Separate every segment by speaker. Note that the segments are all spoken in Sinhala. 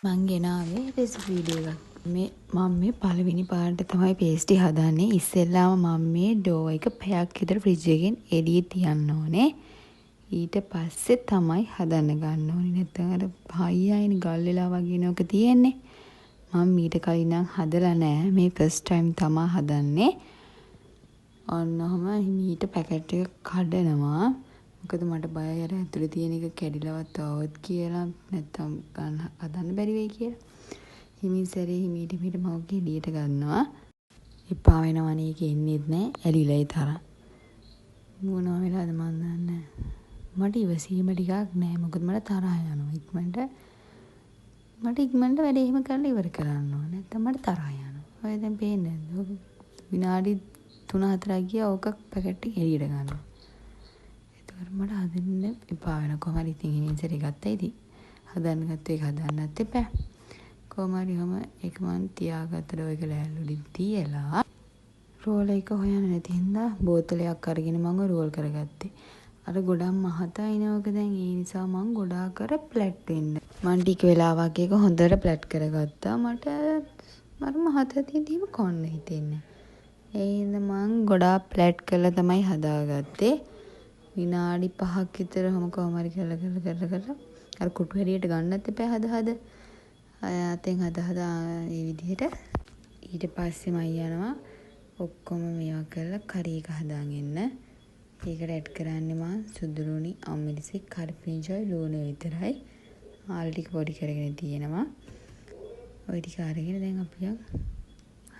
Speaker 1: මං ගෙනාවේ රෙසිපි වීඩියෝ එකක්. මම මේ පළවෙනි පාරට තමයි පේස්ටි හදන්නේ. ඉස්සෙල්ලාම මම මේ ඩෝ එක පැයක් විතර ෆ්‍රිජ් එකෙන් එළියේ තියන්න ඕනේ. ඊට පස්සේ තමයි හදන්න ගන්න ඕනේ. නැත්නම් අර හයියයිනේ ගල් වෙලා වගේ නෝක තියෙන්නේ. මම ඊට කලින් නම් හදලා නැහැ. මේ ෆස්ට් ටයිම් තමයි හදන්නේ. ඔන්නෝම මීට පැකට් එක කඩනවා. මොකද මට බයයි අර ඇතුලේ තියෙන එක කැඩිලවත් આવොත් කියලා නැත්තම් ගන්න හදන්න බැරි වෙයි කියලා. හිමින් සැරේ හිමීට මම එළියට ගන්නවා. එපා වෙනවනේ ඒක එන්නේත් නැහැ. ඇලිලායි තරම්. මොනවා වෙලාද මන් දන්නේ. මට ඉවසීම ටිකක් නැහැ. මොකද මට තරහ යනවා ඉක්මනට. මට ඉක්මනට වැඩේ එහෙම කරලා ඉවර කරන්න ඕනේ. නැත්තම් මට තරහ යනවා. ඔය දැන් පේන්නේ නැද්ද? විනාඩි 3-4ක් ගියා ඕක පැකට් එක එළියට ගන්නවා. මට හදන්න එපා වෙන කොහම හරි ඉතින් හිමින් සැරේ ගත්තා ඉතින් හදන්න ගත්ත එක හදන්නත් එපා කොහම හරි හැම එක මන් තියාගත්තට ඔය කලෑල්ල වලින් තියලා රෝල් එක හොයන්න නැති හින්දා බෝතලයක් අරගෙන මම රෝල් කරගත්තේ අර ගොඩක් මහතයි නෝක දැන් ඒ නිසා මම ගොඩාක් කර ප්ලැට් වෙන්න මන් ටික වෙලාවක් එක හොඳට ප්ලැට් කරගත්තා මට මහත තියෙදීම කොන්න හිතෙන්නේ ඒ හින්දා මම ගොඩාක් ප්ලැට් කරලා තමයි හදාගත්තේ විනාඩි 5ක් විතර කොහොම හරි කරලා අර කුටු හැරියට ගන්නත් එපා හද අතෙන් හද මේ විදිහට ඊට පස්සේ මම යනවා ඔක්කොම මේවා කරලා කරි එක හදාගෙන ඒකට ඇඩ් කරන්නේ මම සුදුලුණි අම්මිරිසි කරපිංචායි ලුණු විතරයි ආල් ටික පොඩි කරගෙන තියෙනවා ওই ටික අරගෙන දැන් අපි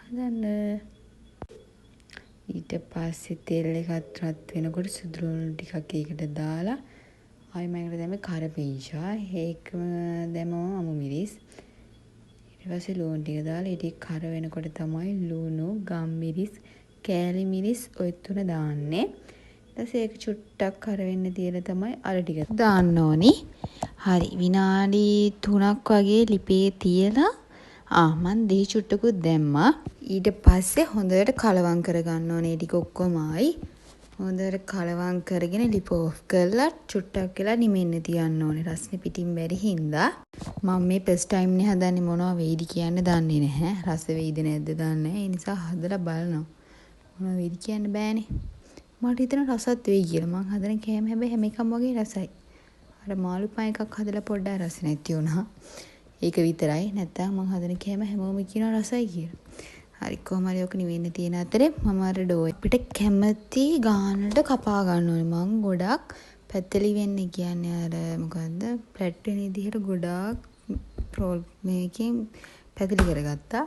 Speaker 1: හදන්න ඊට පස්සේ තෙල් එකත් රත් වෙනකොට සුදුලුණු ටිකක් ඒකට දාලා ආයෙ මම ඒකට දැම්මේ කරපිංචා ඒකම දැම්මම අමු මිරිස් ඊට පස්සේ ලුණු ටික දාලා ඊට කර වෙනකොට තමයි ලුණු ගම්මිරිස් කෑලි මිරිස් ඔය තුන දාන්නේ ඊට පස්සේ ඒක චුට්ටක් කර වෙන්න තියලා තමයි අර ටික දාන්න ඕනි හරි විනාඩි 3ක් වගේ ලිපේ තියලා මන් දී චුට්ටකුත් දැම්මා ඊට පස්සේ හොඳට කලවම් කරගන්න ඕනේ ටික ඔක්කොම ආයි හොඳට කලවම් කරගෙන ලිප ඔෆ් කරලා චුට්ටක් වෙලා නිමෙන්න තියන්න ඕනේ රස්නේ පිටින් බැරි හින්දා මම මේ ෆස්ට් ටයිම් නේ හදන්නේ මොනවා වෙයිද කියන්න දන්නේ නැහැ රස වෙයිද නැද්ද දන්නේ නැහැ ඒ නිසා හදලා බලනවා මොනවා වෙයිද කියන්න බෑනේ මට හිතෙන රසත් වෙයි කියලා මං හදන කෑම හැබැයි හැම එකම වගේ රසයි අර මාළු පා එකක් හදලා පොඩ්ඩක් රස නැති වුණා ඒක විතරයි නැත්තම් මම හදන කෑම හැමෝම කියනවා රසයි කියලා. හරි කොහම හරි ඔක නිවෙන්න තියෙන අතරේ මම අර ඩෝ පිට කැමති ගානට කපා ගන්න ඕනේ. මම ගොඩක් පැත්තලි වෙන්න කියන්නේ අර මොකද්ද ප්ලැට් වෙන විදිහට ගොඩාක් රෝල් මේකෙන් පැත්තලි කරගත්තා.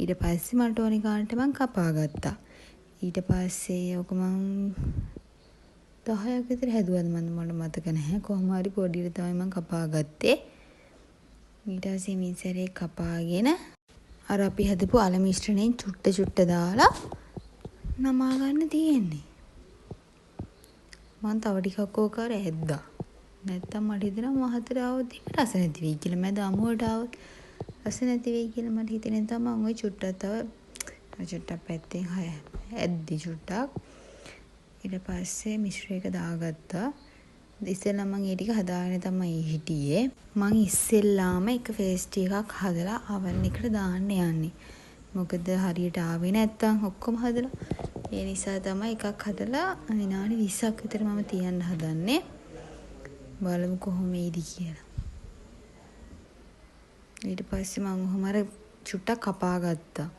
Speaker 1: ඊට පස්සේ මට ඕනි ගානට මම කපා ගත්තා. ඊට පස්සේ ඔක මම 10ක් විතර හැදුවද මට මතක නැහැ. කොහොම හරි පොඩියට තමයි මම කපා ගත්තේ. ඊට පස්සේ මිසරේ කපාගෙන අර අපි හදපු අල මිශ්‍රණයෙන් චුට්ට දාලා නමා ගන්න තියෙන්නේ. මම තව ටිකක් ඕක කර ඇද්දා. නැත්තම් මට හිතෙනවා මහතට ආවොත් එහෙම රස නැති වෙයි කියලා. මම අමුවට ආවොත් රස නැති වෙයි කියලා මට හිතෙන නිසා මම ওই චුට්ටක් තව චුට්ටක් පැත්තෙන් ඇද්දි චුට්ටක්. ඊට පස්සේ මිශ්‍රයක දාගත්තා. ඉස්සෙල්ලා මම ඒ ටික හදාගෙන තමයි හිටියේ. මම ඉස්සෙල්ලාම එක පේස්ටි එකක් හදලා oven එකට දාන්න යන්නේ. මොකද හරියට ආවේ නැත්තම් ඔක්කොම හදලා. ඒ නිසා තමයි එකක් හදලා විනාඩි 20ක් විතර මම තියන්න හදන්නේ. බලමු කොහොම වෙයිද කියලා. ඊට පස්සේ මම ඔහොම අර චුට්ටක් කපා ගත්තා.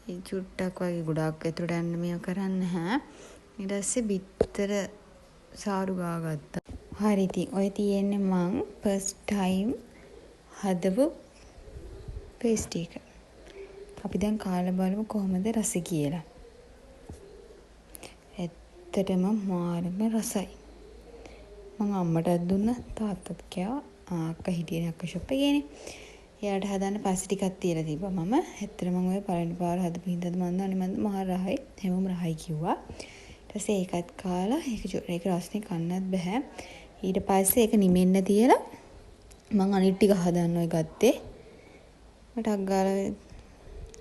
Speaker 1: ඒ චුට්ටක් වගේ ගොඩක් ඇතුළට යන්න මේව කරන්න නැහැ. ඊට පස්සේ බිත්තර සාරු ගාගත්තා. හරි ඉතින් ඔය තියෙන්නේ මං ෆස්ට් ටයිම් හදපු පේස්ටි එක. අපි දැන් කාලා බලමු කොහොමද රස කියලා. ඇත්තටම මාරම රසයි. මං අම්මටත් දුන්නා තාත්තත් කෑවා. අක්කා හිටියේ අක්කා ෂොප් එකේනේ. එයාට හදන්න පස්සේ ටිකක් තියලා තිබ්බා මම. ඇත්තටම මම ඔය පළවෙනි පාර හදපු හින්දාද මන් දන්නේ මම මහ රහයි. හැමෝම රහයි කිව්වා. ඊපස්සේ ඒකත් කාලා ඒක රස්නේ කන්නත් බෑ. ඊට පස්සේ ඒක නිමෙන්න තියලා මං අනිත් ටික හදන්න ඔය ගත්තේ. මටක් ගාලා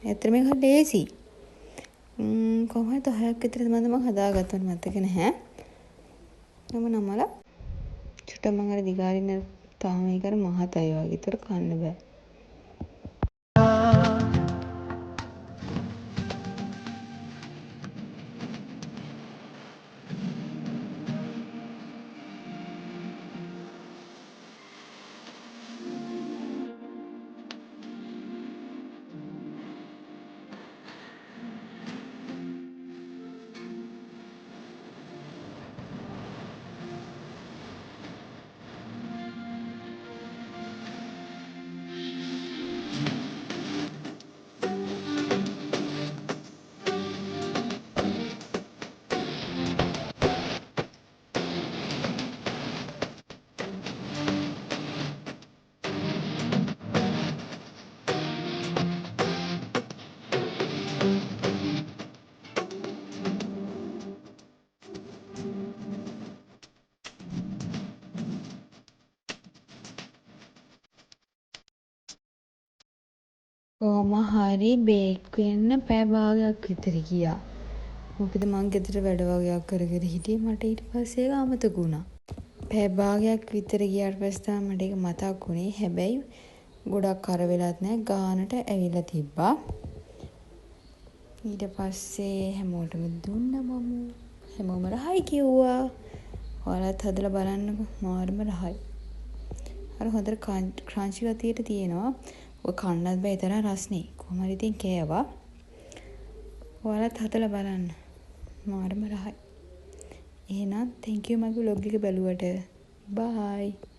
Speaker 1: ඇත්තට මේක ලේසි. කොහොමද 10ක් විතර මම හදාගත්තා මතක නැහැ. නමලා චුට්ටක් මං අර දිගාරින්න තාම මේක අර මහතයි වගේ. ඒතර කන්න බෑ. කොහොම හරි බේක් වෙන්න පැය භාගයක් විතර ගියා. මොකද මං ගෙදර වැඩ වගේක් කර කර හිටියේ. මට ඊට පස්සේ ඒක අමතක වුණා. පැය භාගයක් විතර ගියාට පස්සේ තමයි මට ඒක මතක් වුණේ. හැබැයි ගොඩක් කර වෙලත් නැහැ. ගානට ඇවිල්ලා තිබ්බා. ඊට පස්සේ හැමෝටම දුන්නා මම. හැමෝම රහයි කිව්වා. ඔයාලත් හදලා බලන්නකෝ. මාරම රහයි. අර හොඳට ක්‍රන්චි ගතියට තියෙනවා. ඔය කන්නත් බෑ තරම් රස්නේ. කොහොම හරි ඉතින් කෑවා. ඔයාලත් හදලා බලන්න. මාරම රහයි. එහෙනම් thank you මගේ vlog එක බැලුවට. bye.